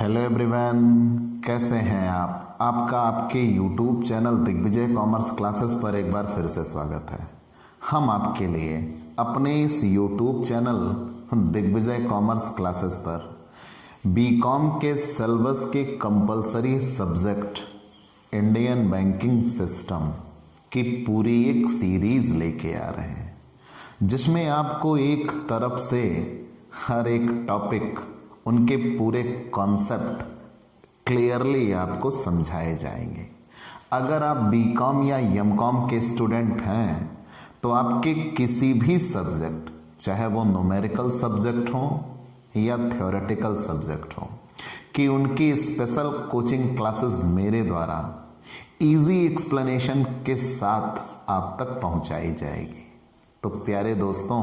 Hello everyone, कैसे हैं आप? आपका आपके YouTube channel Digvijay commerce classes पर एक बार फिर से स्वागत है। हम आपके लिए अपने इस YouTube channel Digvijay commerce classes पर बीकॉम के सिलेबस के compulsory subject Indian banking system की पूरी एक सीरीज लेके आ रहे हैं, जिसमें आपको एक तरफ से हर एक टॉपिक, उनके पूरे कॉन्सेप्ट क्लियरली आपको समझाए जाएंगे। अगर आप बीकॉम या एमकॉम के स्टूडेंट हैं तो आपके किसी भी सब्जेक्ट, चाहे वो न्यूमेरिकल सब्जेक्ट हो या थ्योरेटिकल सब्जेक्ट हो, कि उनकी स्पेशल कोचिंग क्लासेस मेरे द्वारा इजी एक्सप्लेनेशन के साथ आप तक पहुंचाई जाएगी। तो प्यारे दोस्तों,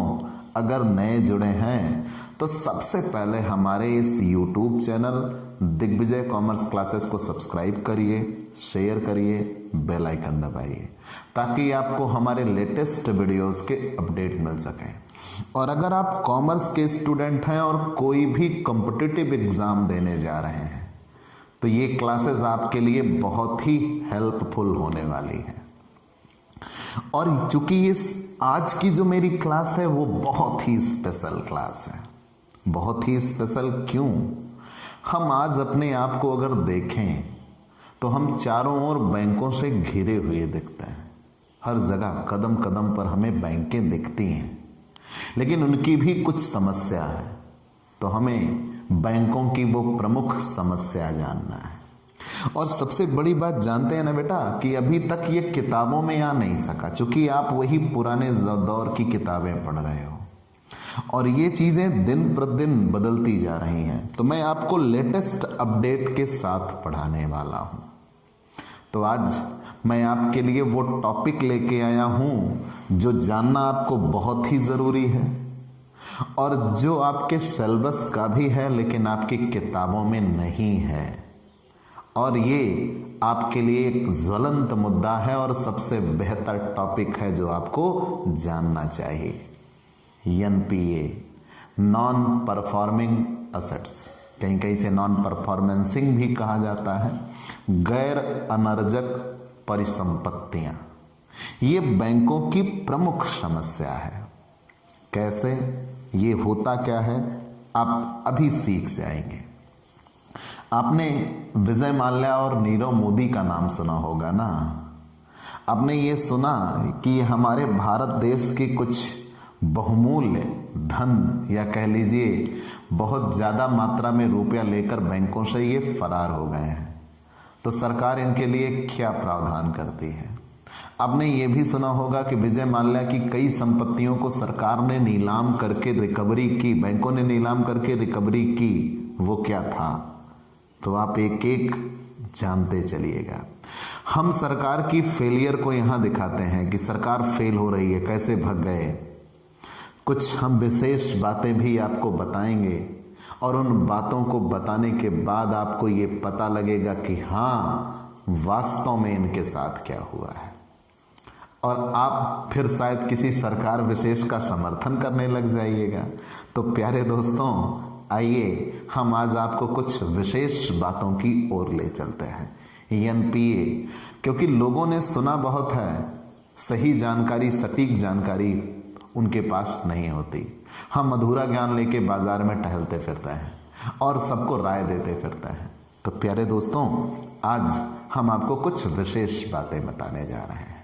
अगर नए जुड़े हैं तो सबसे पहले हमारे इस YouTube channel Digvijay commerce classes को सब्सक्राइब करिए, शेयर करिए, बेल आइकन दबाइए, ताकि आपको हमारे लेटेस्ट वीडियोस के अपडेट मिल सकें। और अगर आप कॉमर्स के स्टूडेंट हैं और कोई भी कॉम्पिटिटिव एग्जाम देने जा रहे हैं तो ये क्लासेस आपके लिए बहुत ही हेल्पफुल होने वाली है। और चूंकि इस आज की जो मेरी क्लास है वो बहुत ही स्पेशल क्लास है। बहुत ही स्पेशल क्यों? हम आज अपने आप को अगर देखें तो हम चारों ओर बैंकों से घिरे हुए दिखते हैं। हर जगह कदम कदम पर हमें बैंकें दिखती हैं, लेकिन उनकी भी कुछ समस्या है। तो हमें बैंकों की वो प्रमुख समस्या जानना है। और सबसे बड़ी बात जानते हैं ना बेटा, कि अभी तक ये किताबों में आ नहीं सका, क्योंकि आप वही पुराने दौर की किताबें पढ़ रहे हो और ये चीजें दिन प्रतिदिन बदलती जा रही हैं। तो मैं आपको लेटेस्ट अपडेट के साथ पढ़ाने वाला हूं। तो आज मैं आपके लिए वो टॉपिक लेके आया हूं जो जानना आपको बहुत ही जरूरी है और जो आपके सिलेबस का भी है, लेकिन आपकी किताबों में नहीं है। और ये आपके लिए एक ज्वलंत मुद्दा है और सबसे बेहतर टॉपिक है जो आपको जानना चाहिए। एनपीए, नॉन परफॉर्मिंग असेट्स, कहीं कहीं से नॉन परफॉर्मेंसिंग भी कहा जाता है, गैर अनर्जक परिसंपत्तियां, ये बैंकों की प्रमुख समस्या है। कैसे, ये होता क्या है, आप अभी सीख जाएंगे। आपने विजय माल्या और नीरव मोदी का नाम सुना होगा ना। आपने ये सुना कि हमारे भारत देश के कुछ बहुमूल्य धन, या कह लीजिए बहुत ज़्यादा मात्रा में रुपया लेकर बैंकों से ये फरार हो गए हैं। तो सरकार इनके लिए क्या प्रावधान करती है? आपने ये भी सुना होगा कि विजय माल्या की कई संपत्तियों को सरकार ने नीलाम करके रिकवरी की, बैंकों ने नीलाम करके रिकवरी की। वो क्या था? तो आप एक एक जानते चलिएगा। हम सरकार की फेलियर को यहां दिखाते हैं कि सरकार फेल हो रही है, कैसे भग गए। कुछ हम विशेष बातें भी आपको बताएंगे और उन बातों को बताने के बाद आपको ये पता लगेगा कि हाँ, वास्तव में इनके साथ क्या हुआ है। और आप फिर शायद किसी सरकार विशेष का समर्थन करने लग जाइएगा। तो प्यारे दोस्तों, आइए हम आज आपको कुछ विशेष बातों की ओर ले चलते हैं। एनपीए, क्योंकि लोगों ने सुना बहुत है, सही जानकारी, सटीक जानकारी उनके पास नहीं होती। हम अधूरा ज्ञान लेके बाजार में टहलते फिरते हैं और सबको राय देते फिरते हैं। तो प्यारे दोस्तों, आज हम आपको कुछ विशेष बातें बताने जा रहे हैं।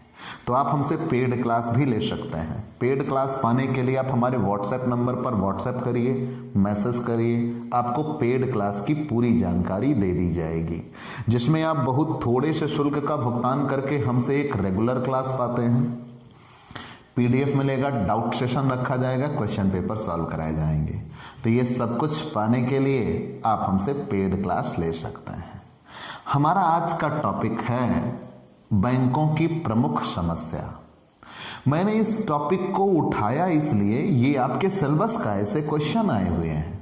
तो आप हमसे पेड क्लास भी ले सकते हैं। पेड क्लास पाने के लिए आप हमारे व्हाट्सएप नंबर पर व्हाट्सएप करिए, मैसेज करिए, आपको पेड क्लास की पूरी जानकारी दे दी जाएगी, जिसमें आप बहुत थोड़े से शुल्क का भुगतान करके हमसे एक रेगुलर क्लास पाते हैं। पीडीएफ मिलेगा, डाउट सेशन रखा जाएगा, क्वेश्चन पेपर सॉल्व कराए जाएंगे। तो ये सब कुछ पाने के लिए आप हमसे पेड क्लास ले सकते हैं। हमारा आज का टॉपिक है बैंकों की प्रमुख समस्या। मैंने इस टॉपिक को उठाया इसलिए, ये आपके सिलेबस का ऐसे क्वेश्चन आए हुए हैं।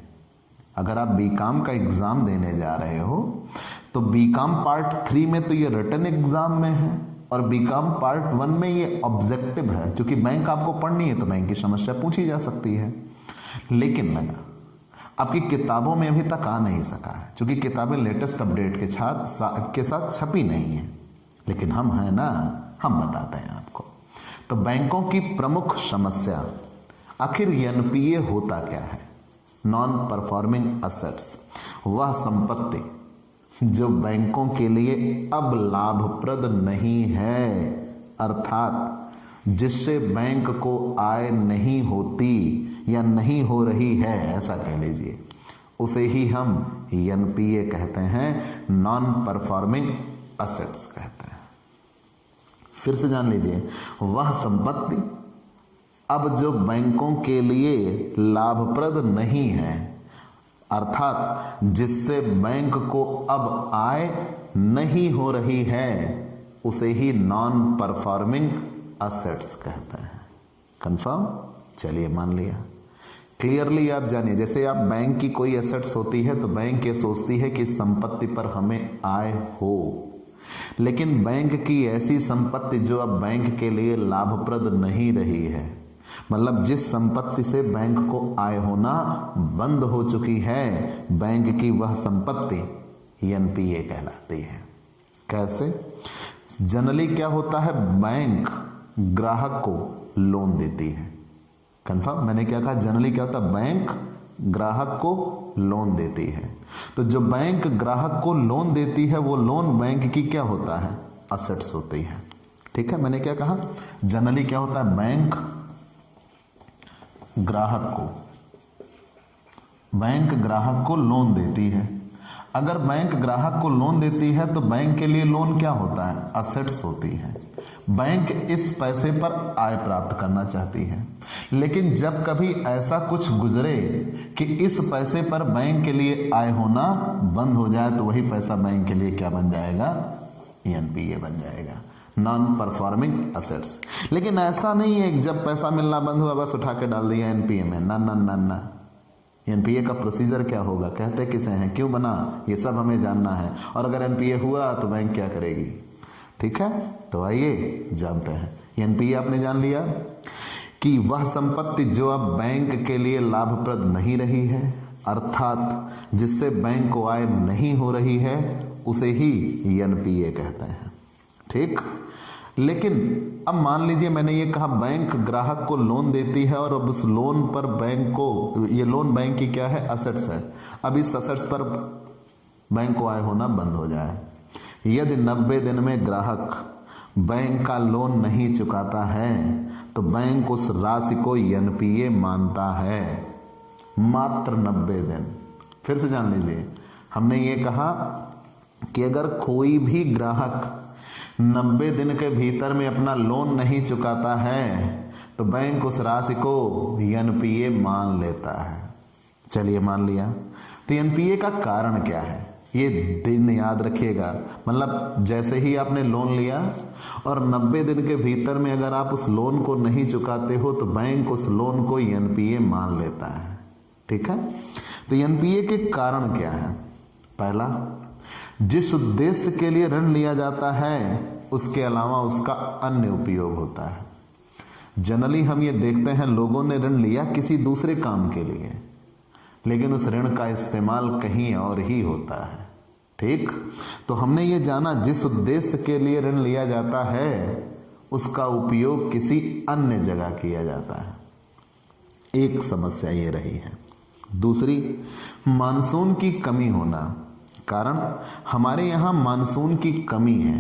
अगर आप बीकॉम का एग्जाम देने जा रहे हो तो बीकॉम पार्ट 3 में तो ये रिटन एग्जाम में है और बीकॉम पार्ट 1 में ये ऑब्जेक्टिव है। क्योंकि बैंक आपको पढ़नी है तो बैंक की समस्या पूछी जा सकती है। लेकिन आपकी किताबों में अभी तक आ नहीं सका है, क्योंकि किताबें लेटेस्ट अपडेट के साथ छपी नहीं है, लेकिन हम हैं ना, हम बताते हैं आपको। तो बैंकों की प्रमुख समस्या, आखिर एनपीए होता क्या है? नॉन परफॉर्मिंग असेट्स, वह संपत्ति जो बैंकों के लिए अब लाभप्रद नहीं है, अर्थात जिससे बैंक को आय नहीं होती या नहीं हो रही है, ऐसा कह लीजिए, उसे ही हम एनपीए कहते हैं, नॉन परफॉर्मिंग असेट्स कहते हैं। फिर से जान लीजिए, वह संपत्ति अब जो बैंकों के लिए लाभप्रद नहीं है, अर्थात जिससे बैंक को अब आय नहीं हो रही है, उसे ही नॉन परफॉर्मिंग असेट्स कहते हैं। कंफर्म? चलिए मान लिया। क्लियरली आप जानिए, जैसे आप बैंक की कोई एसेट्स होती है तो बैंक ये सोचती है कि इस संपत्ति पर हमें आय हो, लेकिन बैंक की ऐसी संपत्ति जो अब बैंक के लिए लाभप्रद नहीं रही है, मतलब जिस संपत्ति से बैंक को आय होना बंद हो चुकी है, बैंक की वह संपत्ति एनपीए कहलाती है। कैसे? जनरली क्या होता है, बैंक ग्राहक को लोन देती है। कंफर्म? मैंने क्या कहा? जनरली क्या होता है, बैंक ग्राहक को लोन देती है। तो जो बैंक ग्राहक को लोन देती है, वो लोन बैंक की क्या होता है, असेट्स होती है। ठीक है, मैंने क्या कहा? जनरली क्या होता है, बैंक ग्राहक को लोन देती है। अगर बैंक ग्राहक को लोन देती है तो बैंक के लिए लोन क्या होता है, असेट्स होती है। बैंक इस पैसे पर आय प्राप्त करना चाहती है, लेकिन जब कभी ऐसा कुछ गुजरे कि इस पैसे पर बैंक के लिए आय होना बंद हो जाए, तो वही पैसा बैंक के लिए क्या बन जाएगा, एनपीए बन जाएगा, नॉन परफॉर्मिंग असेट्स। लेकिन ऐसा नहीं है कि जब पैसा मिलना बंद हुआ बस उठा के डाल दिया एनपीए में, ना ना ना ना। एनपीए का प्रोसीजर क्या होगा, कहते किसे हैं, क्यों बना, ये सब हमें जानना है। और अगर एनपीए हुआ तो बैंक क्या करेगी? ठीक है, तो आइए जानते हैं। एनपीए आपने जान लिया कि वह संपत्ति जो अब बैंक के लिए लाभप्रद नहीं रही है, अर्थात जिससे बैंक को आय नहीं हो रही है, उसे ही एनपीए कहते हैं। ठीक, लेकिन अब मान लीजिए मैंने ये कहा बैंक ग्राहक को लोन देती है और अब उस लोन पर बैंक को, ये लोन बैंक की क्या है, असेट्स है। अब इस असेट्स पर बैंक को आय होना बंद हो जाए, यदि 90 दिन में ग्राहक बैंक का लोन नहीं चुकाता है तो बैंक उस राशि को एनपीए मानता है, मात्र 90 दिन। फिर से जान लीजिए, हमने ये कहा कि अगर कोई भी ग्राहक 90 दिन के भीतर में अपना लोन नहीं चुकाता है तो बैंक उस राशि को एनपीए मान लेता है। चलिए मान लिया। तो एनपीए का कारण क्या है, ये दिन याद रखिएगा। मतलब जैसे ही आपने लोन लिया और 90 दिन के भीतर में अगर आप उस लोन को नहीं चुकाते हो तो बैंक उस लोन को एनपीए मान लेता है। ठीक है, तो एनपीए के कारण क्या है? पहला, जिस उद्देश्य के लिए ऋण लिया जाता है उसके अलावा उसका अन्य उपयोग होता है। जनरली हम ये देखते हैं, लोगों ने ऋण लिया किसी दूसरे काम के लिए, लेकिन उस ऋण का इस्तेमाल कहीं और ही होता है। ठीक, तो हमने ये जाना जिस उद्देश्य के लिए ऋण लिया जाता है उसका उपयोग किसी अन्य जगह किया जाता है। एक समस्या ये रही है। दूसरी, मानसून की कमी होना। कारण हमारे यहाँ मानसून की कमी है।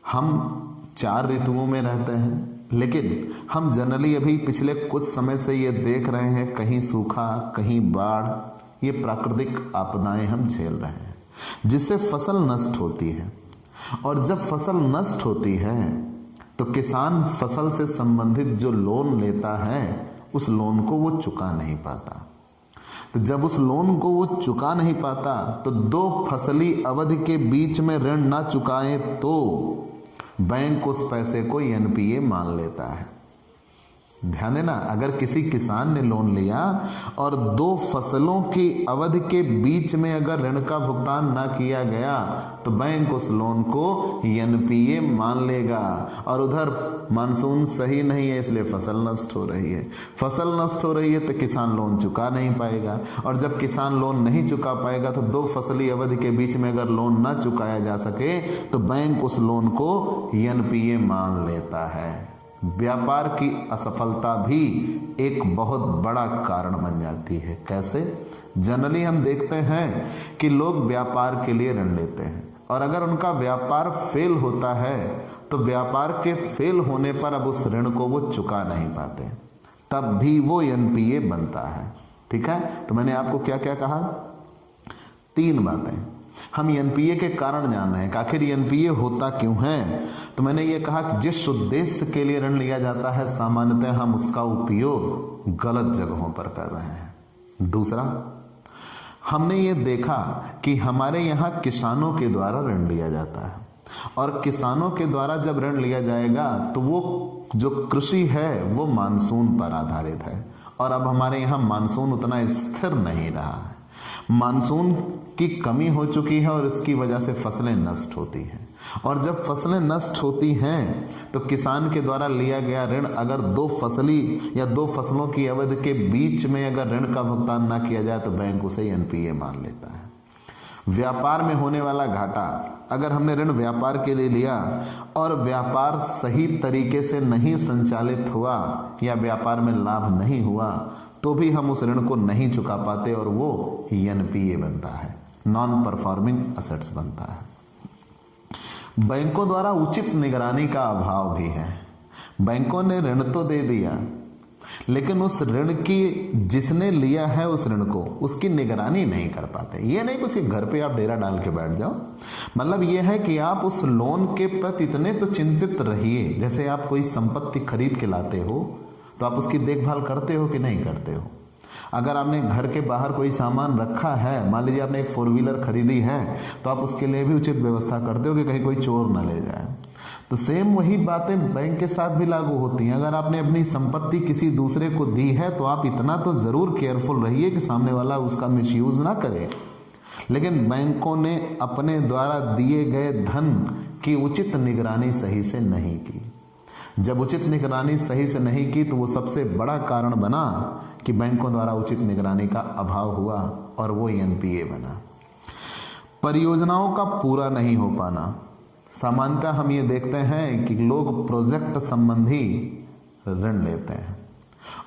हम 4 ऋतुओं में रहते हैं, लेकिन हम जनरली अभी पिछले कुछ समय से ये देख रहे हैं, कहीं सूखा, कहीं बाढ़, ये प्राकृतिक आपदाएं हम झेल रहे हैं, जिससे फसल नष्ट होती है। और जब फसल नष्ट होती है तो किसान फसल से संबंधित जो लोन लेता है उस लोन को वो चुका नहीं पाता। तो जब उस लोन को वो चुका नहीं पाता तो 2 फसली अवधि के बीच में ऋण ना चुकाए तो बैंक उस पैसे को एनपीए मान लेता है। ध्यान देना, अगर किसी किसान ने लोन लिया और 2 फसलों की अवधि के बीच में अगर ऋण का भुगतान ना किया गया तो बैंक उस लोन को एनपीए मान लेगा। और उधर मानसून सही नहीं है इसलिए फसल नष्ट हो रही है, फसल नष्ट हो रही है तो किसान लोन चुका नहीं पाएगा, और जब किसान लोन नहीं चुका पाएगा तो 2 फसली अवधि के बीच में अगर लोन ना चुकाया जा सके तो बैंक उस लोन को एनपीए मान लेता है। व्यापार की असफलता भी एक बहुत बड़ा कारण बन जाती है। कैसे? जनरली हम देखते हैं कि लोग व्यापार के लिए ऋण लेते हैं और अगर उनका व्यापार फेल होता है तो व्यापार के फेल होने पर अब उस ऋण को वो चुका नहीं पाते, तब भी वो एनपीए बनता है। ठीक है, तो मैंने आपको क्या क्या कहा? 3 बातें। हम एनपीए के कारण जान रहे हैं कि आखिर एनपीए होता क्यों है। तो मैंने ये कहा कि जिस उद्देश्य के लिए ऋण लिया जाता है सामान्यतः हम उसका उपयोग गलत जगहों पर कर रहे हैं। दूसरा, हमने ये देखा कि हमारे यहाँ किसानों के द्वारा ऋण लिया जाता है और किसानों के द्वारा जब ऋण लिया जाएगा तो वो जो कृषि है वो मानसून पर आधारित है और अब हमारे यहाँ मानसून उतना स्थिर नहीं रहा है, मानसून की कमी हो चुकी है और इसकी वजह से फसलें नष्ट होती हैं। और जब फसलें नष्ट होती हैं तो किसान के द्वारा लिया गया ऋण अगर 2 फसली या 2 फसलों की अवधि के बीच में अगर ऋण का भुगतान ना किया जाए तो बैंक उसे एनपीए मान लेता है। व्यापार में होने वाला घाटा, अगर हमने ऋण व्यापार के लिए लिया और व्यापार सही तरीके से नहीं संचालित हुआ या व्यापार में लाभ नहीं हुआ तो भी हम उस ऋण को नहीं चुका पाते और वो एनपीए बनता है, नॉन परफॉर्मिंग असेट्स बनता है। बैंकों द्वारा उचित निगरानी का अभाव भी है। बैंकों ने ऋण तो दे दिया लेकिन उस ऋण की जिसने लिया है उस ऋण को उसकी निगरानी नहीं कर पाते। ये नहीं कि उसके घर पे आप डेरा डाल के बैठ जाओ, मतलब ये है कि आप उस लोन के प्रति इतने तो चिंतित रहिए। जैसे आप कोई संपत्ति खरीद के लाते हो तो आप उसकी देखभाल करते हो कि नहीं करते हो। अगर आपने घर के बाहर कोई सामान रखा है, मान लीजिए आपने एक 4 व्हीलर खरीदी है तो आप उसके लिए भी उचित व्यवस्था करते हो कि कहीं कोई चोर ना ले जाए। तो सेम वही बातें बैंक के साथ भी लागू होती हैं। अगर आपने अपनी संपत्ति किसी दूसरे को दी है तो आप इतना तो जरूर केयरफुल रहिए कि सामने वाला उसका मिसयूज ना करे। लेकिन बैंकों ने अपने द्वारा दिए गए धन की उचित निगरानी सही से नहीं की। जब उचित निगरानी सही से नहीं की तो वो सबसे बड़ा कारण बना कि बैंकों द्वारा उचित निगरानी का अभाव हुआ और वो एनपीए बना। परियोजनाओं का पूरा नहीं हो पाना, सामान्यतः हम ये देखते हैं कि लोग प्रोजेक्ट संबंधी ऋण लेते हैं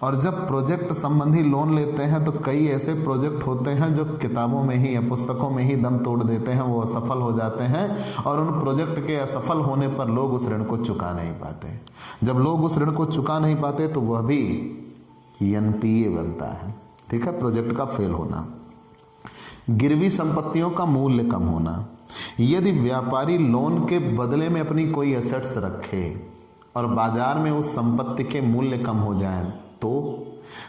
और जब प्रोजेक्ट संबंधी लोन लेते हैं तो कई ऐसे प्रोजेक्ट होते हैं जो किताबों में ही या पुस्तकों में ही दम तोड़ देते हैं, वो असफल हो जाते हैं और उन प्रोजेक्ट के असफल होने पर लोग उस ऋण को चुका नहीं पाते। जब लोग उस ऋण को चुका नहीं पाते तो वह भी एनपीए बनता है। ठीक है, प्रोजेक्ट का फेल होना। गिरवी संपत्तियों का मूल्य कम होना, यदि व्यापारी लोन के बदले में अपनी कोई एसेट्स रखे और बाजार में उस संपत्ति के मूल्य कम हो जाए तो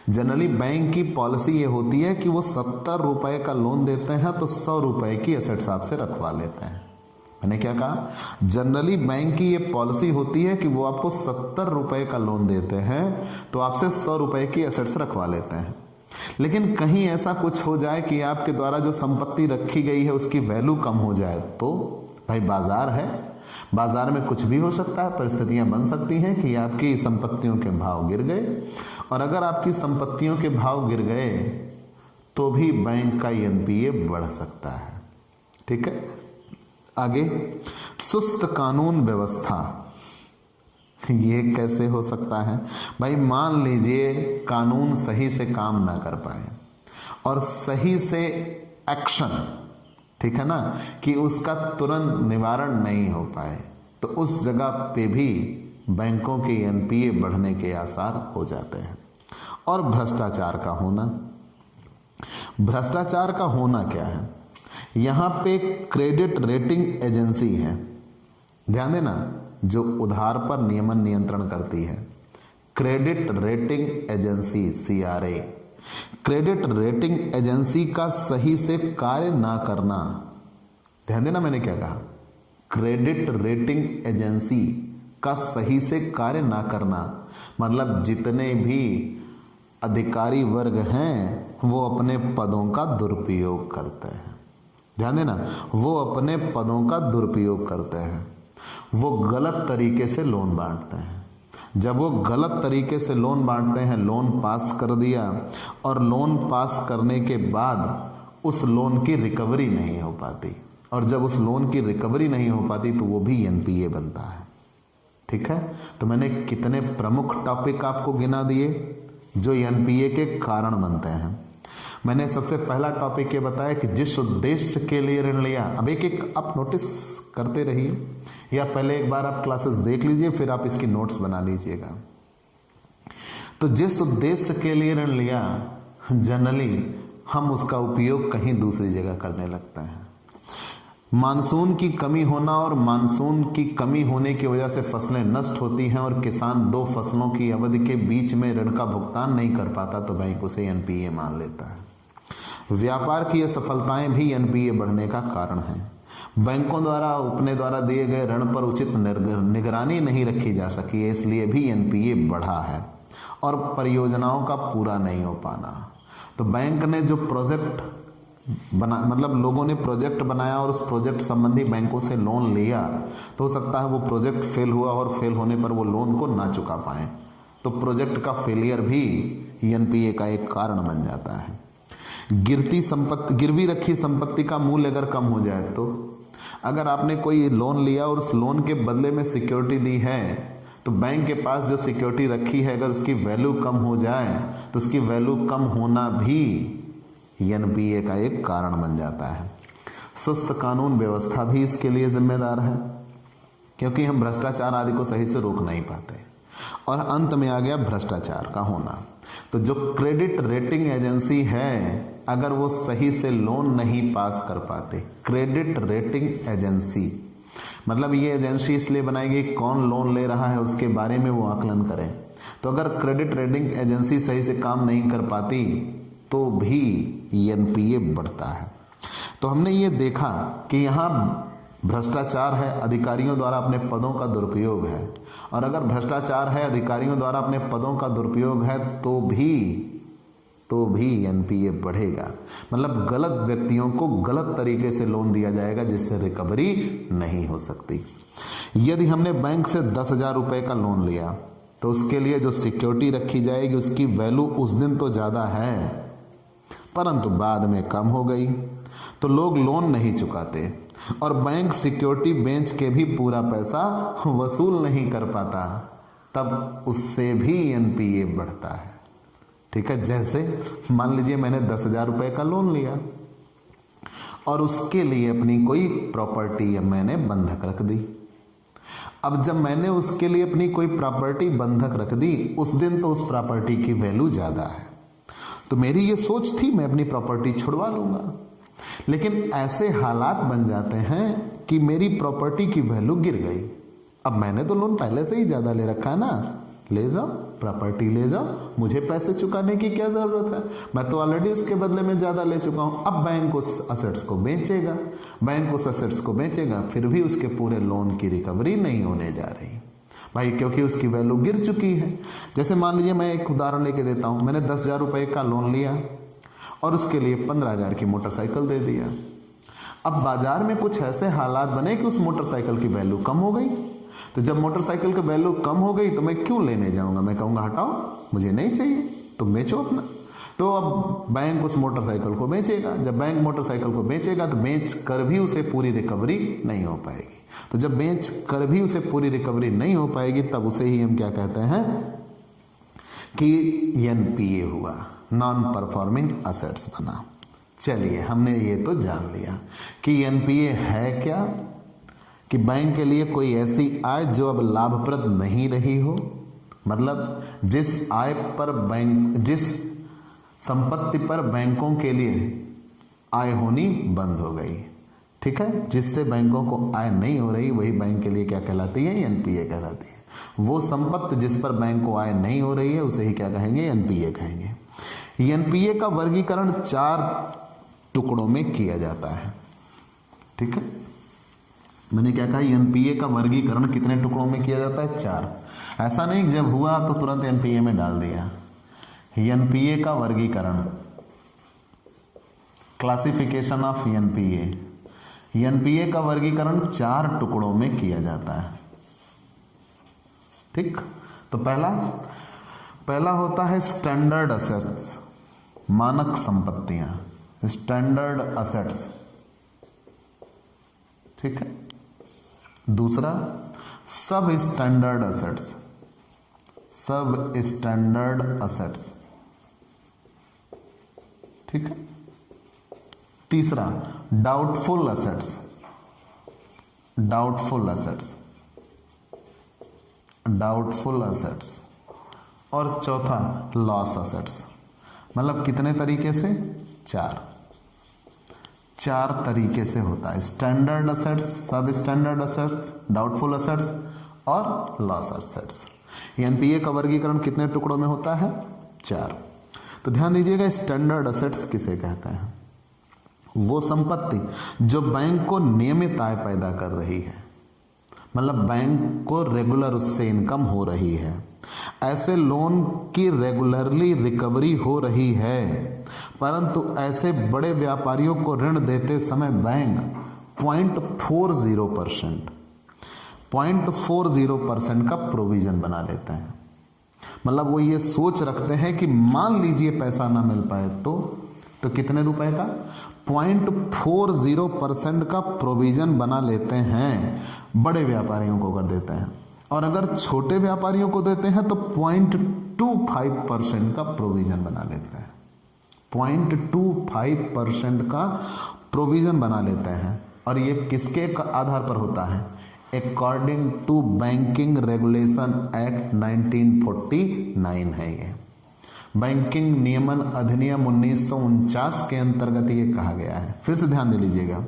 जनरली बैंक की पॉलिसी ये होती है कि वो 70 रुपए का लोन देते हैं तो 100 रुपए की एसेट्स आपसे रखवा लेते हैं। मैंने क्या कहा? जनरली बैंक की ये पॉलिसी होती है कि वो आपको 70 रुपए का लोन देते हैं तो आपसे 100 रुपए की एसेट्स रखवा लेते हैं। लेकिन कहीं ऐसा कुछ हो जाए कि आपके द्वारा जो संपत्ति रखी गई है उसकी वैल्यू कम हो जाए तो भाई बाजार है, बाजार में कुछ भी हो सकता है। परिस्थितियां बन सकती हैं कि आपकी संपत्तियों के भाव गिर गए और अगर आपकी संपत्तियों के भाव गिर गए तो भी बैंक का एनपीए बढ़ सकता है। ठीक है, आगे सुस्त कानून व्यवस्था, ये कैसे हो सकता है भाई? मान लीजिए कानून सही से काम ना कर पाए और सही से एक्शन, ठीक है ना, कि उसका तुरंत निवारण नहीं हो पाए तो उस जगह पे भी बैंकों के एनपीए बढ़ने के आसार हो जाते हैं। और भ्रष्टाचार का होना, भ्रष्टाचार का होना क्या है? यहाँ पे क्रेडिट रेटिंग एजेंसी है, ध्यान देना, जो उधार पर नियमन नियंत्रण करती है। Credit rating agency CRA, credit rating agency का सही से कार्य ना करना, ध्यान देना मैंने क्या कहा, क्रेडिट रेटिंग एजेंसी का सही से कार्य ना करना मतलब जितने भी अधिकारी वर्ग हैं वो अपने पदों का दुरुपयोग करते हैं। ध्यान देना, वो अपने पदों का दुरुपयोग करते हैं, वो गलत तरीके से लोन बांटते हैं। जब वो गलत तरीके से लोन बांटते हैं, लोन पास कर दिया और लोन पास करने के बाद उस लोन की रिकवरी नहीं हो पाती, और जब उस लोन की रिकवरी नहीं हो पाती तो वो भी एनपीए बनता है। ठीक है, तो मैंने कितने प्रमुख टॉपिक आपको गिना दिए जो एनपीए के कारण बनते हैं। मैंने सबसे पहला टॉपिक ये बताया कि जिस उद्देश्य के लिए ऋण लिया, अब एक एक आप नोटिस करते रहिए, या पहले एक बार आप क्लासेस देख लीजिए फिर आप इसकी नोट्स बना लीजिएगा। तो जिस उद्देश्य के लिए ऋण लिया, जनरली हम उसका उपयोग कहीं दूसरी जगह करने लगते हैं। मानसून की कमी होना और मानसून की कमी होने की वजह से फसलें नष्ट होती हैं और किसान 2 फसलों की अवधि के बीच में ऋण का भुगतान नहीं कर पाता तो बैंक उसे एनपीए मान लेता है। व्यापार की असफलताएं भी एनपीए बढ़ने का कारण हैं। बैंकों द्वारा अपने द्वारा दिए गए ऋण पर उचित निगरानी नहीं रखी जा सकी है, इसलिए भी एनपीए बढ़ा है। और परियोजनाओं का पूरा नहीं हो पाना, तो बैंक ने जो प्रोजेक्ट मतलब लोगों ने प्रोजेक्ट बनाया और उस प्रोजेक्ट संबंधी बैंकों से लोन लिया, तो हो सकता है वो प्रोजेक्ट फेल हुआ और फेल होने पर वो लोन को ना चुका पाए, तो प्रोजेक्ट का फेलियर भी एनपीए का एक कारण बन जाता है। गिरवी रखी संपत्ति का मूल्य अगर कम हो जाए, तो अगर आपने कोई लोन लिया और उस लोन के बदले में सिक्योरिटी दी है, तो बैंक के पास जो सिक्योरिटी रखी है अगर उसकी वैल्यू कम हो जाए तो उसकी वैल्यू कम होना भी एनपीए का एक कारण बन जाता है। सुस्त कानून व्यवस्था भी इसके लिए जिम्मेदार है, क्योंकि हम भ्रष्टाचार आदि को सही से रोक नहीं पाते। और अंत में आ गया भ्रष्टाचार का होना, तो जो क्रेडिट रेटिंग एजेंसी है अगर वो सही से लोन नहीं पास कर पाते, क्रेडिट रेटिंग एजेंसी मतलब ये एजेंसी इसलिए बनाएगी कौन लोन ले रहा है उसके बारे में वो आकलन करें, तो अगर क्रेडिट रेटिंग एजेंसी सही से काम नहीं कर पाती तो भी एनपीए बढ़ता है। तो हमने ये देखा कि यहाँ भ्रष्टाचार है, अधिकारियों द्वारा अपने पदों का दुरुपयोग है, और अगर भ्रष्टाचार है, अधिकारियों द्वारा अपने पदों का दुरुपयोग है तो भी एनपीए बढ़ेगा। मतलब गलत व्यक्तियों को गलत तरीके से लोन दिया जाएगा जिससे रिकवरी नहीं हो सकती। यदि हमने बैंक से 10,000 रुपये का लोन लिया तो उसके लिए जो सिक्योरिटी रखी जाएगी उसकी वैल्यू उस दिन तो ज़्यादा है परंतु बाद में कम हो गई, तो लोग लोन नहीं चुकाते और बैंक सिक्योरिटी बेच के भी पूरा पैसा वसूल नहीं कर पाता, तब उससे भी एनपीए बढ़ता है। ठीक है, जैसे मान लीजिए मैंने 10,000 रुपये का लोन लिया और उसके लिए अपनी कोई प्रॉपर्टी मैंने बंधक रख दी। अब जब मैंने उसके लिए अपनी कोई प्रॉपर्टी बंधक रख दी, उस दिन तो उस प्रॉपर्टी की वैल्यू ज़्यादा है, तो मेरी ये सोच थी मैं अपनी प्रॉपर्टी छुड़वा लूँगा, लेकिन ऐसे हालात बन जाते हैं कि मेरी प्रॉपर्टी की वैल्यू गिर गई। अब मैंने तो लोन पहले से ही ज़्यादा ले रखा है ना, ले जाओ प्रॉपर्टी ले जाओ, मुझे पैसे चुकाने की क्या ज़रूरत है, मैं तो ऑलरेडी उसके बदले में ज़्यादा ले चुका हूँ। अब बैंक उस असेट्स को बेचेगा, बैंक उस असेट्स को बेचेगा, फिर भी उसके पूरे लोन की रिकवरी नहीं होने जा रही भाई, क्योंकि उसकी वैल्यू गिर चुकी है। जैसे मान लीजिए मैं एक उदाहरण लेके देता हूँ, मैंने 10,000 रुपये का लोन लिया और उसके लिए 15,000 की मोटरसाइकिल दे दिया। अब बाजार में कुछ ऐसे हालात बने कि उस मोटरसाइकिल की वैल्यू कम हो गई, तो जब मोटरसाइकिल की वैल्यू कम हो गई तो मैं क्यों लेने जाऊंगा, मैं कहूँगा हटाओ मुझे नहीं चाहिए, तुम बेचो अपना। तो अब बैंक उस मोटरसाइकिल को बेचेगा, जब बैंक मोटरसाइकिल को बेचेगा तो बेच कर भी उसे पूरी रिकवरी नहीं हो पाएगी, तो जब बेच कर भी उसे पूरी रिकवरी नहीं हो पाएगी तब उसे ही हम क्या कहते हैं कि एनपीए हुआ, नॉन परफॉर्मिंग असेट्स बना। चलिए हमने ये तो जान लिया कि एनपीए है क्या, कि बैंक के लिए कोई ऐसी आय जो अब लाभप्रद नहीं रही हो, मतलब जिस आय पर बैंक, जिस संपत्ति पर बैंकों के लिए आय होनी बंद हो गई। ठीक है, जिससे बैंकों को आय नहीं हो रही वही बैंक के लिए क्या कहलाती है, एनपीए कहलाती है। वो संपत्ति जिस पर बैंक को आय नहीं हो रही है उसे ही क्या कहेंगे, एनपीए कहेंगे। एनपीए का वर्गीकरण 4 टुकड़ों में किया जाता है। ठीक है, मैंने क्या कहा, एनपीए का वर्गीकरण कितने टुकड़ों में किया जाता है? 4। ऐसा नहीं कि जब हुआ तो तुरंत एनपीए में डाल दिया। एनपीए का वर्गीकरण, क्लासिफिकेशन ऑफ एनपीए, एनपीए का वर्गीकरण 4 टुकड़ों में किया जाता है। ठीक, तो पहला होता है स्टैंडर्ड असेट्स, मानक संपत्तियां, स्टैंडर्ड असेट्स। ठीक है। दूसरा सब स्टैंडर्ड असेट्स, सब स्टैंडर्ड असेट्स। ठीक है। तीसरा doubtful assets, doubtful assets, doubtful assets. और चौथा लॉस असेट्स। मतलब कितने तरीके से? 4 तरीके से होता है, स्टैंडर्ड असेट्स, सब स्टैंडर्ड असेट्स, डाउटफुल असेट्स और लॉस असेट्स। एनपीए का वर्गीकरण कितने टुकड़ों में होता है? 4। तो ध्यान दीजिएगा, स्टैंडर्ड असेट्स किसे कहते हैं? वो संपत्ति जो बैंक को नियमित आय पैदा कर रही है, मतलब बैंक को रेगुलर उससे इनकम हो रही है, ऐसे लोन की रेगुलरली रिकवरी हो रही है, परंतु ऐसे बड़े व्यापारियों को ऋण देते समय बैंक 0.40% का प्रोविजन बना लेते हैं। मतलब वो ये सोच रखते हैं कि मान लीजिए पैसा ना मिल पाए तो कितने रुपए का? 0.40% का प्रोविजन बना लेते हैं, बड़े व्यापारियों को कर देते हैं। और अगर छोटे व्यापारियों को देते हैं तो 0.25% का प्रोविजन बना लेते हैं, 0.25% का प्रोविजन बना लेते हैं। और ये किसके आधार पर होता है? According to banking regulation act 1949 है। ये बैंकिंग नियमन अधिनियम 1949 के अंतर्गत ये कहा गया है। फिर से ध्यान दे लीजिएगा,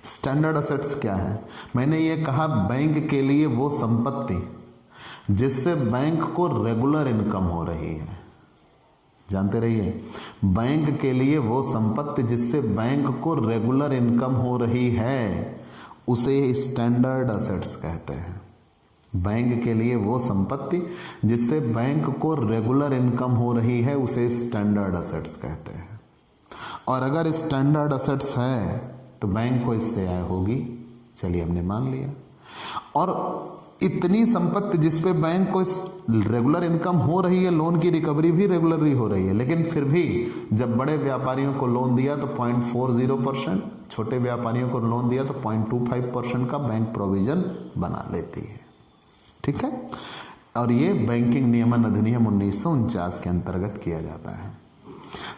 स्टैंडर्ड असेट्स क्या है? मैंने ये कहा बैंक के लिए वो संपत्ति जिससे बैंक को रेगुलर इनकम हो रही है। जानते रहिए, बैंक के लिए वो संपत्ति जिससे बैंक को रेगुलर इनकम हो रही है उसे स्टैंडर्ड असेट्स कहते हैं। बैंक के लिए वो संपत्ति जिससे बैंक को रेगुलर इनकम हो रही है उसे स्टैंडर्ड असेट्स कहते हैं। और अगर स्टैंडर्ड असेट्स है तो बैंक को इससे आय होगी, चलिए हमने मान लिया। और इतनी संपत्ति जिस पे बैंक को रेगुलर इनकम हो रही है, लोन की रिकवरी भी रेगुलरली हो रही है, लेकिन फिर भी जब बड़े व्यापारियों को लोन दिया तो 0.40%, छोटे व्यापारियों को लोन दिया तो 0.25% का बैंक प्रोविजन बना लेती है। ठीक है। और ये बैंकिंग नियमन अधिनियम 1949 के अंतर्गत किया जाता है।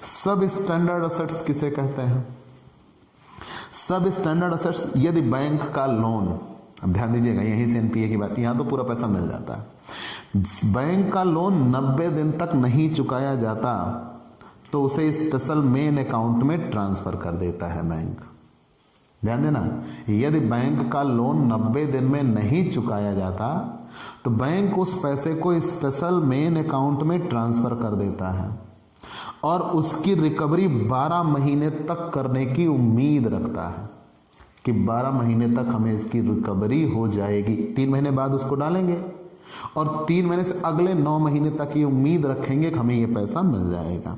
सब स्टैंडर्ड असेट्स किसे कहते हैं? सब स्टैंडर्ड असेट्स, यदि बैंक का लोन, अब ध्यान दीजिएगा यहीं से एनपीए की बात, यहां तो पूरा पैसा मिल जाता है। बैंक का लोन 90 दिन तक नहीं चुकाया जाता तो उसे स्पेशल मेन अकाउंट में ट्रांसफर कर देता है बैंक। ध्यान देना, यदि बैंक का लोन 90 दिन में नहीं चुकाया जाता तो बैंक उस पैसे को स्पेशल मेन अकाउंट में ट्रांसफर कर देता है और उसकी रिकवरी 12 महीने तक करने की उम्मीद रखता है कि 12 महीने तक हमें इसकी रिकवरी हो जाएगी। 3 महीने बाद उसको डालेंगे और 3 महीने से अगले 9 महीने तक ये उम्मीद रखेंगे कि हमें ये पैसा मिल जाएगा।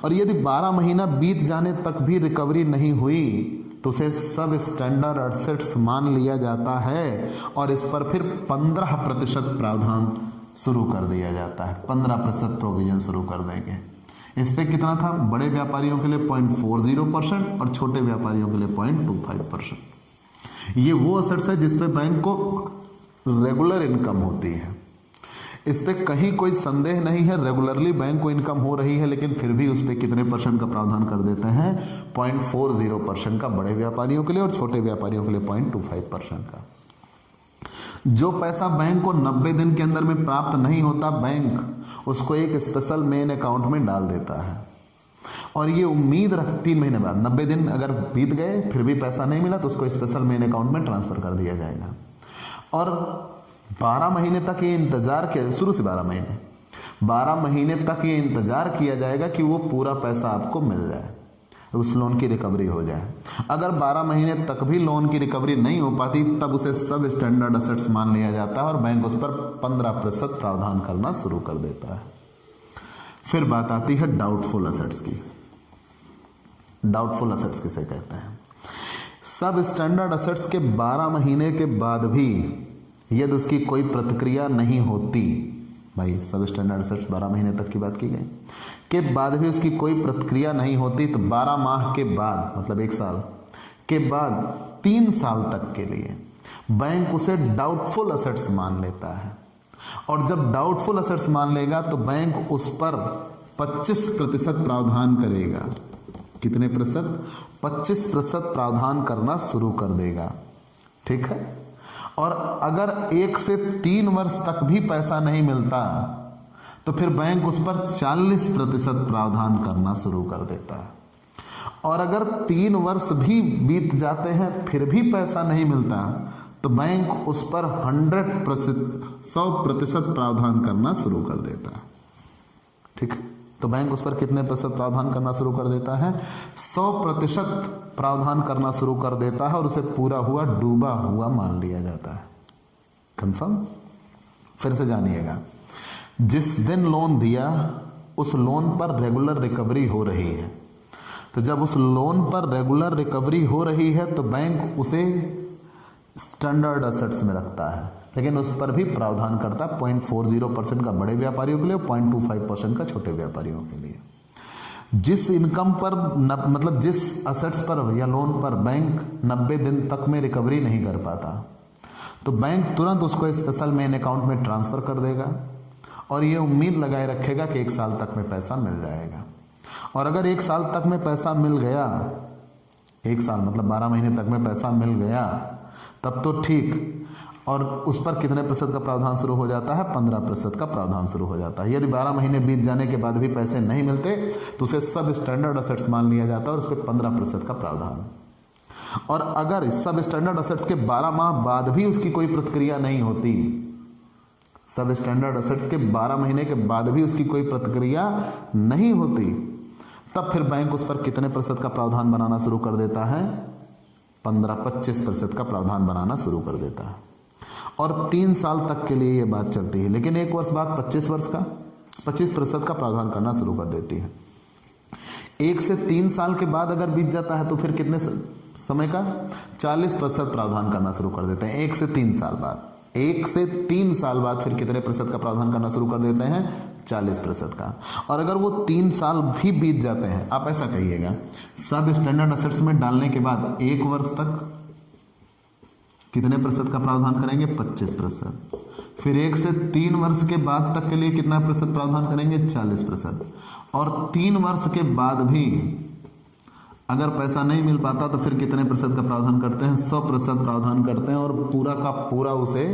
और यदि 12 महीना बीत जाने तक भी रिकवरी नहीं हुई तो उसे सब स्टैंडर्ड असेट्स मान लिया जाता है और इस पर फिर 15% प्रावधान शुरू कर दिया जाता है। 15% प्रोविजन शुरू कर देंगे। इस पे कितना था? बड़े व्यापारियों के लिए 0.40% और छोटे व्यापारियों के लिए 0.25%। ये वो असेट्स है जिसपे बैंक को रेगुलर इनकम होती है। इस पे कहीं कोई संदेह नहीं है, रेगुलरली बैंक को इनकम हो रही है, लेकिन फिर भी उस पे कितने % का प्रावधान कर देते हैं? 0.40% का बड़े व्यापारियों के लिए और छोटे व्यापारियों के लिए 0.25% का। जो पैसा बैंक को 90 दिन के अंदर में प्राप्त नहीं होता, बैंक उसको एक स्पेशल मेन अकाउंट में डाल देता है और ये उम्मीद रख 3 महीने बाद, 90 दिन अगर बीत गए फिर भी पैसा नहीं मिला तो उसको स्पेशल मेन अकाउंट में ट्रांसफर कर दिया जाएगा। और 12 महीने तक ये इंतजार किया, शुरू से 12 महीने तक ये इंतजार किया जाएगा कि वो पूरा पैसा आपको मिल जाए। उस लोन की रिकवरी हो जाए। अगर 12 महीने तक भी लोन की रिकवरी नहीं हो पाती तब उसे सब स्टैंडर्ड असेट्स मान लिया जाता है और बैंक उस पर 15% प्रावधान करना शुरू कर देता है। फिर बात आती है डाउटफुल असेट्स की। डाउटफुल असेट्स किसे कहते हैं? सब स्टैंडर्ड असेट्स के 12 महीने के बाद भी यदि उसकी कोई प्रतिक्रिया नहीं होती, भाई सब स्टैंडर्ड असेट्स 12 महीने तक की बात की गई, के बाद भी उसकी कोई प्रतिक्रिया नहीं होती तो 12 माह के बाद, मतलब 1 साल के बाद 3 साल तक के लिए बैंक उसे डाउटफुल असेट्स मान लेता है। और जब डाउटफुल असेट्स मान लेगा तो बैंक उस पर 25% प्रावधान करेगा। कितने प्रतिशत? 25% प्रावधान करना शुरू कर देगा। ठीक है। और अगर 1 से 3 वर्ष तक भी पैसा नहीं मिलता तो फिर बैंक उस पर 40% प्रावधान करना शुरू कर देता है। और अगर 3 वर्ष भी बीत जाते हैं फिर भी पैसा नहीं मिलता तो बैंक उस पर 100% प्रावधान करना शुरू कर देता है। ठीक है। तो बैंक उस पर कितने प्रतिशत प्रावधान करना शुरू कर देता है? 100% प्रावधान करना शुरू कर देता है और उसे पूरा हुआ डूबा हुआ मान लिया जाता है। कंफर्म? फिर से जानिएगा, जिस दिन लोन दिया उस लोन पर रेगुलर रिकवरी हो रही है, तो जब उस लोन पर रेगुलर रिकवरी हो रही है तो बैंक उसे स्टैंडर्ड असेट्स में रखता है, लेकिन उस पर भी प्रावधान करता है 0.40% का बड़े व्यापारियों के लिए और 0.25% का छोटे व्यापारियों के लिए। जिस इनकम पर मतलब जिस असेट्स पर या लोन पर बैंक 90 दिन तक में रिकवरी नहीं कर पाता तो बैंक तुरंत उसको स्पेशल मेन अकाउंट में ट्रांसफर कर देगा और ये उम्मीद लगाए रखेगा कि 1 साल तक में पैसा मिल जाएगा। और अगर 1 साल तक में पैसा मिल गया, 1 साल मतलब 12 महीने तक में पैसा मिल गया तब तो ठीक। और उस पर कितने प्रतिशत का प्रावधान शुरू हो जाता है? 15% का प्रावधान शुरू हो जाता है। यदि 12 महीने बीत जाने के बाद भी पैसे नहीं मिलते तो उसे सब स्टैंडर्ड असेट्स मान लिया जाता है और उस पर 15% का प्रावधान। और अगर सब स्टैंडर्ड असेट्स के 12 माह बाद भी उसकी कोई प्रतिक्रिया नहीं होती, सब स्टैंडर्ड असेट्स के 12 महीने के बाद भी उसकी कोई प्रतिक्रिया नहीं होती तब फिर बैंक उस पर कितने प्रतिशत का प्रावधान बनाना शुरू कर देता है? 25% का प्रावधान बनाना शुरू कर देता है। और 3 साल तक के लिए ये बात चलती है, लेकिन 1 वर्ष बाद 25% का प्रावधान करना शुरू कर देती है। 1 से 3 साल के बाद अगर बीत जाता है तो फिर कितने समय का? 40% प्रावधान करना शुरू कर देते हैं 1 से 3 साल बाद। 1 से 3 साल बाद फिर कितने प्रतिशत का प्रावधान करना शुरू कर देते हैं? 40% का। और अगर वो 3 साल भी बीत जाते हैं, आप ऐसा कहिएगा, सब स्टैंडर्ड असेट्स में डालने के बाद 1 वर्ष तक कितने प्रतिशत का प्रावधान करेंगे? 25%। फिर 1 से 3 वर्ष के बाद तक के लिए कितना प्रतिशत प्रावधान करेंगे? 40%। और 3 वर्ष के बाद भी अगर पैसा नहीं मिल पाता तो फिर कितने प्रतिशत का प्रावधान करते हैं? 100% प्रावधान करते हैं और पूरा का पूरा उसे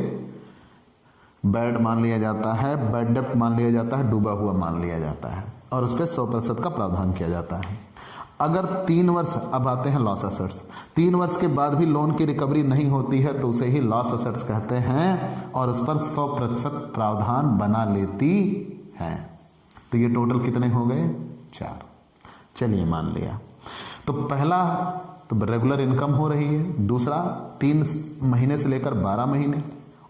बैड मान लिया जाता है, बैड डेप्ट मान लिया जाता है, डूबा हुआ मान लिया जाता है और उस पर 100% का प्रावधान किया जाता है। अगर 3 वर्ष, अब आते हैं लॉस असेट्स, 3 वर्ष के बाद भी लोन की रिकवरी नहीं होती है तो उसे ही लॉस असेट्स कहते हैं और उस पर 100% प्रावधान बना लेती है। तो ये टोटल कितने हो गए? 4। चलिए मान लिया। तो पहला तो रेगुलर इनकम हो रही है, दूसरा 3 महीने से लेकर 12 महीने,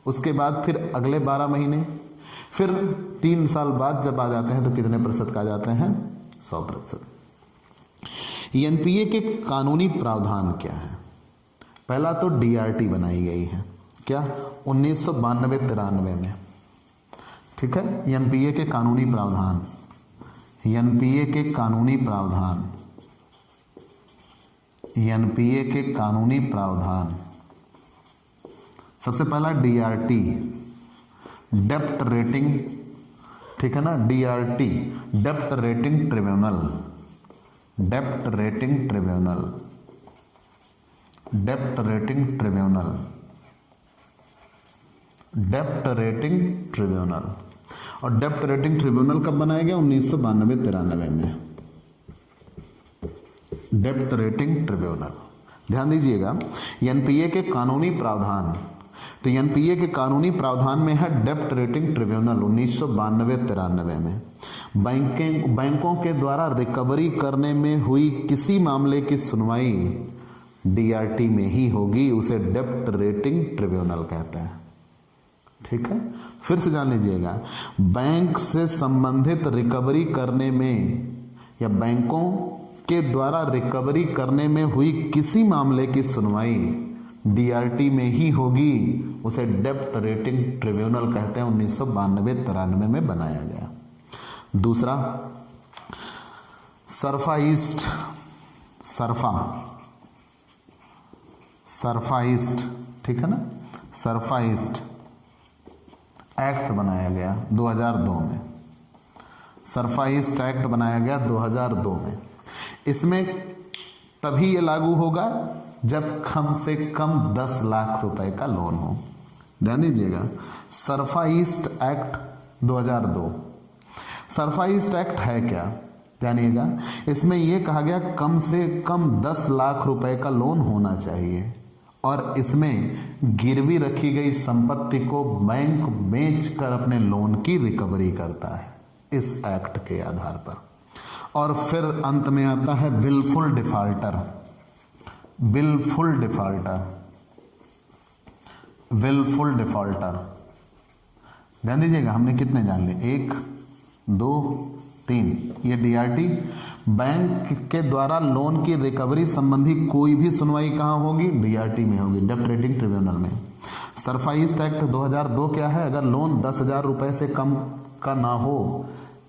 उसके बाद फिर अगले 12 महीने, फिर 3 साल बाद जब आ जाते हैं तो कितने प्रतिशत का आ जाते हैं? 100%। एनपीए के कानूनी प्रावधान क्या है? पहला तो डीआरटी बनाई गई है, क्या? 1992-93 में। ठीक है। एनपीए के कानूनी प्रावधान, एनपीए के कानूनी प्रावधान, एनपीए के कानूनी प्रावधान, सबसे पहला डीआरटी, डेप्ट रेटिंग, ठीक है ना? डीआरटी, डेप्ट रेटिंग ट्रिब्यूनल, डेप्ट रेटिंग ट्रिब्यूनल, डेप्ट रेटिंग ट्रिब्यूनल, डेप्ट रेटिंग ट्रिब्यूनल। और डेप्ट रेटिंग ट्रिब्यूनल कब बनाया गया? 1992-93 में। डेप्ट रेटिंग ट्रिब्यूनल, ध्यान दीजिएगा, एनपीए के कानूनी प्रावधान, तो एनपीए के कानूनी प्रावधान में है डेप्ट रेटिंग ट्रिब्यूनल 1992-93 में। बैंकों के द्वारा रिकवरी करने में हुई किसी मामले की सुनवाई डीआरटी में ही होगी, उसे डेब्ट रेटिंग ट्रिब्यूनल कहते हैं। ठीक है, फिर से जान लीजिएगा, बैंक से संबंधित रिकवरी करने में या बैंकों के द्वारा रिकवरी करने में हुई किसी मामले की सुनवाई डीआरटी में ही होगी, उसे डेब्ट रेटिंग ट्रिब्यूनल कहते हैं। 1992-93 में बनाया गया। दूसरा, सरफा ईस्ट, सरफा ईस्ट, ठीक है ना, सरफा ईस्ट एक्ट बनाया गया 2002 में। सरफा ईस्ट एक्ट बनाया गया 2002 में। इसमें तभी ये लागू होगा जब कम से कम 10 लाख रुपए का लोन हो। ध्यान दीजिएगा, सरफा ईस्ट एक्ट 2002। सरफा ईस्ट एक्ट है क्या, जानिएगा। इसमें यह कहा गया कम से कम 10 लाख रुपए का लोन होना चाहिए और इसमें गिरवी रखी गई संपत्ति को बैंक बेचकर अपने लोन की रिकवरी करता है इस एक्ट के आधार पर। और फिर अंत में आता है wilful defaulter. Wilful defaulter, wilful defaulter, ध्यान दीजिएगा, हमने कितने जान लिए, 1 2 3। ये डीआरटी बैंक के द्वारा लोन की रिकवरी संबंधी कोई भी सुनवाई कहाँ होगी, डीआरटी में होगी, डेब्ट रेटिंग ट्रिब्यूनल में। सरफा ईस्ट एक्ट 2002 क्या है, अगर लोन 10,000 रुपए से कम का ना हो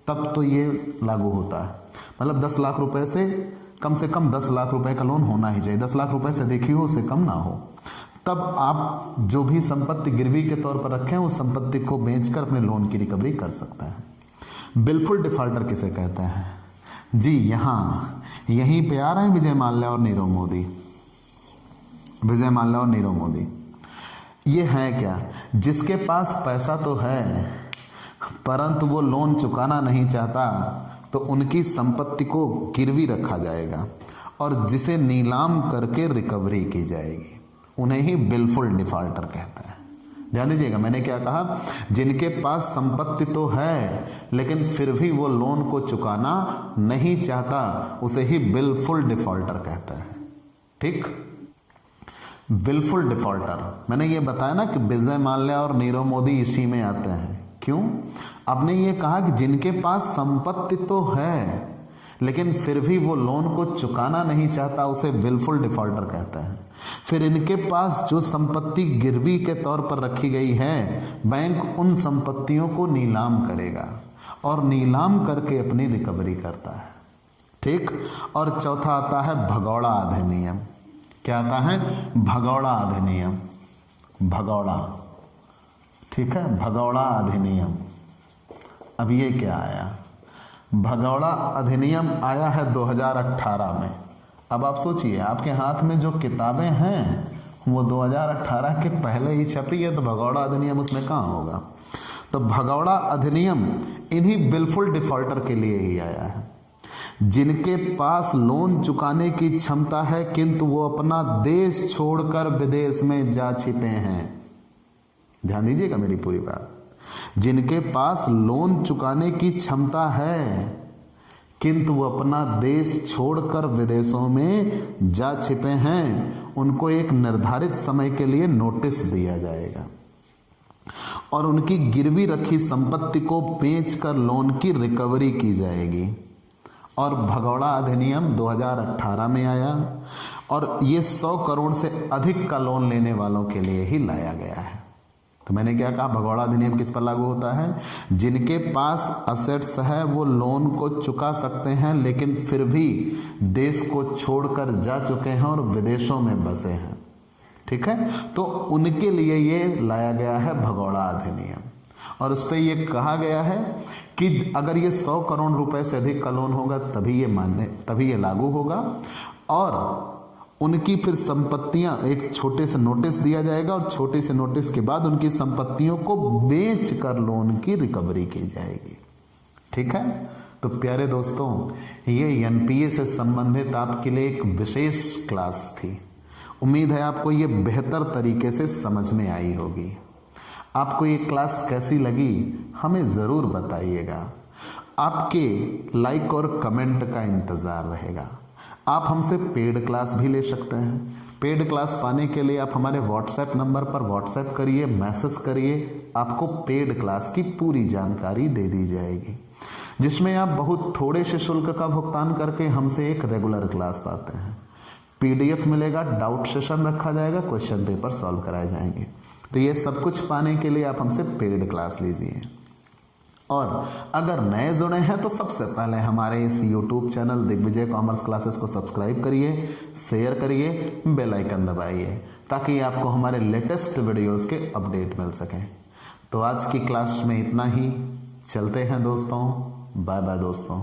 तब तो ये लागू होता है। मतलब 10 लाख रुपए से कम 10 लाख रुपए का लोन होना ही चाहिए। 10 लाख रुपए से देखी हो, उससे कम ना हो, तब आप जो भी संपत्ति गिरवी के तौर पर रखें उस संपत्ति को बेचकर अपने लोन की रिकवरी कर सकते हैं। विलफुल डिफॉल्टर किसे कहते हैं जी, यहीं पे आ रहे हैं विजय माल्या और नीरव मोदी। विजय माल्या और नीरव मोदी ये है क्या, जिसके पास पैसा तो है परंतु वो लोन चुकाना नहीं चाहता, तो उनकी संपत्ति को गिरवी रखा जाएगा और जिसे नीलाम करके रिकवरी की जाएगी, उन्हें ही विलफुल डिफॉल्टर कहते हैं। ध्यान दीजिएगा, मैंने क्या कहा, जिनके पास संपत्ति तो है लेकिन फिर भी वो लोन को चुकाना नहीं चाहता, उसे ही विलफुल डिफॉल्टर कहते हैं। ठीक, विलफुल डिफॉल्टर, मैंने ये बताया ना कि विजय माल्या और नीरव मोदी इसी में आते हैं। क्यों, आपने ये कहा कि जिनके पास संपत्ति तो है लेकिन फिर भी वो लोन को चुकाना नहीं चाहता, उसे विलफुल डिफॉल्टर कहते हैं। फिर इनके पास जो संपत्ति गिरवी के तौर पर रखी गई है, बैंक उन संपत्तियों को नीलाम करेगा और नीलाम करके अपनी रिकवरी करता है। ठीक, और चौथा आता है भगौड़ा अधिनियम। क्या आता है, भगौड़ा अधिनियम, भगौड़ा, ठीक है, भगौड़ा अधिनियम। अब ये क्या आया, भगौड़ा अधिनियम आया है 2018 में। अब आप सोचिए, आपके हाथ में जो किताबें हैं वो 2018 के पहले ही छपी है, तो भगौड़ा अधिनियम उसमें कहाँ होगा। तो भगौड़ा अधिनियम इन्हीं विलफुल डिफॉल्टर के लिए ही आया है, जिनके पास लोन चुकाने की क्षमता है किंतु वो अपना देश छोड़कर विदेश में जा छिपे हैं। ध्यान दीजिएगा मेरी पूरी बात, जिनके पास लोन चुकाने की क्षमता है किंतु वो अपना देश छोड़कर विदेशों में जा छिपे हैं, उनको एक निर्धारित समय के लिए नोटिस दिया जाएगा और उनकी गिरवी रखी संपत्ति को बेचकर लोन की रिकवरी की जाएगी। और भगौड़ा अधिनियम 2018 में आया और ये 100 करोड़ से अधिक का लोन लेने वालों के लिए ही लाया गया है। तो मैंने क्या कहा, भगौड़ा अधिनियम किस पर लागू होता है, जिनके पास असेट्स है वो लोन को चुका सकते हैं लेकिन फिर भी देश को छोड़कर जा चुके हैं और विदेशों में बसे हैं। ठीक है, तो उनके लिए ये लाया गया है भगौड़ा अधिनियम। और उस पर यह कहा गया है कि अगर ये 100 करोड़ रुपए से अधिक का लोन होगा तभी ये लागू होगा और उनकी फिर संपत्तियां, एक छोटे से नोटिस दिया जाएगा और छोटे से नोटिस के बाद उनकी संपत्तियों को बेचकर लोन की रिकवरी की जाएगी। ठीक है, तो प्यारे दोस्तों, ये एनपीए से संबंधित आपके लिए एक विशेष क्लास थी। उम्मीद है आपको ये बेहतर तरीके से समझ में आई होगी। आपको ये क्लास कैसी लगी हमें ज़रूर बताइएगा। आपके लाइक और कमेंट का इंतज़ार रहेगा। आप हमसे पेड क्लास भी ले सकते हैं। पेड क्लास पाने के लिए आप हमारे व्हाट्सएप नंबर पर व्हाट्सएप करिए, मैसेज करिए, आपको पेड क्लास की पूरी जानकारी दे दी जाएगी, जिसमें आप बहुत थोड़े से शुल्क का भुगतान करके हमसे एक रेगुलर क्लास पाते हैं। पीडीएफ मिलेगा, डाउट सेशन रखा जाएगा, क्वेश्चन पेपर सॉल्व कराए जाएंगे। तो ये सब कुछ पाने के लिए आप हमसे पेड क्लास लीजिए। और अगर नए जुड़े हैं तो सबसे पहले हमारे इस YouTube channel Digvijay commerce classes को सब्सक्राइब करिए, शेयर करिए, बेल आइकन दबाइए, ताकि आपको हमारे लेटेस्ट वीडियोस के अपडेट मिल सकें। तो आज की क्लास में इतना ही। चलते हैं दोस्तों, बाय बाय दोस्तों।